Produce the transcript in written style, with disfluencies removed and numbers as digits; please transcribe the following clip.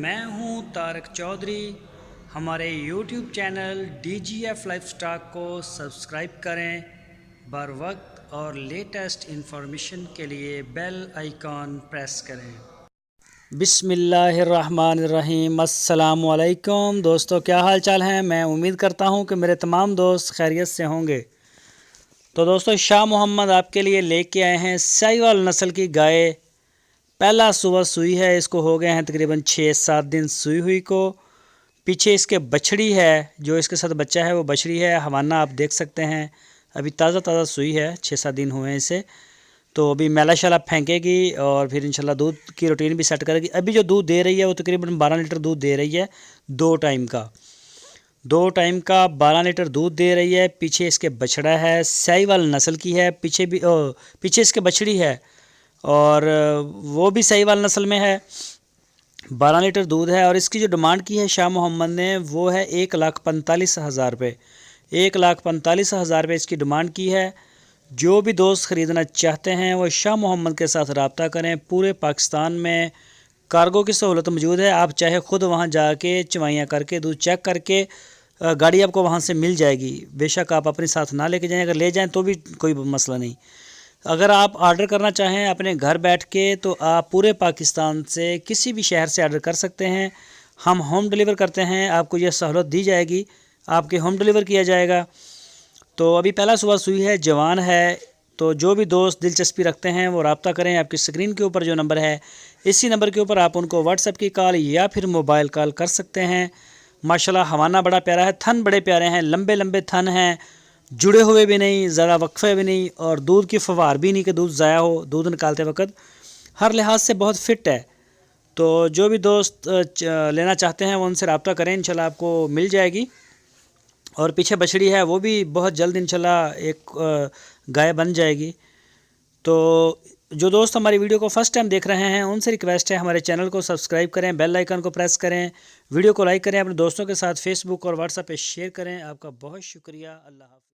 मैं हूं तारक चौधरी। हमारे YouTube channel DGF life stock को सब्सक्राइब करें। बर वक्त और लेटेस्ट इंफॉर्मेशन के लिए बेल आइकॉन प्रेस करें। बिस्मिल्लाहिर्रहमानिर्रहीम। अस्सलामु अलैकुम दोस्तों, क्या हाल चाल हैं। मैं उम्मीद करता हूं कि मेरे तमाम दोस्त खैरियत से होंगे। तो दोस्तों, शाह मोहम्मद आपके लिए लेके आए हैं साहिवाल नस्ल की गाय। पहला सुबह सुई है, इसको हो गए हैं तकरीबन 6-7 दिन सुई हुई को। पीछे इसके बछड़ी है, जो इसके साथ बच्चा है वो बछड़ी है। हवाना आप देख सकते हैं, अभी ताज़ा सुई है, 6-7 दिन हुए हैं इसे। तो अभी मैला शैला फेंकेगी और फिर इंशाल्लाह दूध की रूटीन भी सेट करेगी। अभी जो दूध दे रही है वो तकरीबन 12 लीटर दूध दे रही है, 2 टाइम का 12 लीटर दूध दे रही है। पीछे इसके बछड़ा है, साहिवाल नस्ल की है। पीछे इसके बछड़ी है और वो भी साहिवाल नस्ल में है। 12 लीटर दूध है और इसकी जो डिमांड की है शाह मोहम्मद ने वो है 1,45,000 रुपये। 1,45,000 रुपये इसकी डिमांड की है। जो भी दोस्त ख़रीदना चाहते हैं वो शाह मोहम्मद के साथ रब्ता करें। पूरे पाकिस्तान में कार्गो की सहूलत मौजूद है। आप चाहे ख़ुद वहाँ जाके चवाइयाँ करके दूध चेक करके गाड़ी आपको वहाँ से मिल जाएगी। बेशक आप अपने साथ ना लेके जाएं, अगर ले जाएं तो भी कोई मसला नहीं। अगर आप ऑर्डर करना चाहें अपने घर बैठ के तो आप पूरे पाकिस्तान से किसी भी शहर से ऑर्डर कर सकते हैं। हम होम डिलीवर करते हैं, आपको यह सहूलत दी जाएगी, आपके होम डिलीवर किया जाएगा। तो अभी पहला सुबह सुई है, जवान है। तो जो भी दोस्त दिलचस्पी रखते हैं वो रब्ता करें। आपकी स्क्रीन के ऊपर जो नंबर है, इसी नंबर के ऊपर आप उनको व्हाट्सएप की कॉल या फिर मोबाइल कॉल कर सकते हैं। माशाल्लाह हवाना बड़ा प्यारा है, थन बड़े प्यारे हैं, लंबे लंबे थन हैं, जुड़े हुए भी नहीं, ज़्यादा वक्फे भी नहीं और दूध की फवार भी नहीं कि दूध ज़ाया हो। दूध निकालते वक्त हर लिहाज से बहुत फ़िट है। तो जो भी दोस्त लेना चाहते हैं वो उनसे रब्ता करें, इंशाल्लाह आपको मिल जाएगी। और पीछे बछड़ी है, वो भी बहुत जल्द इंशाल्लाह एक गाय बन जाएगी। तो जो दोस्त हमारी वीडियो को फर्स्ट टाइम देख रहे हैं उनसे रिक्वेस्ट है हमारे चैनल को सब्सक्राइब करें, बेल आइकन को प्रेस करें, वीडियो को लाइक करें, अपने दोस्तों के साथ फेसबुक और व्हाट्सएप पे शेयर करें। आपका बहुत शुक्रिया। अल्लाह हाफ़िज़।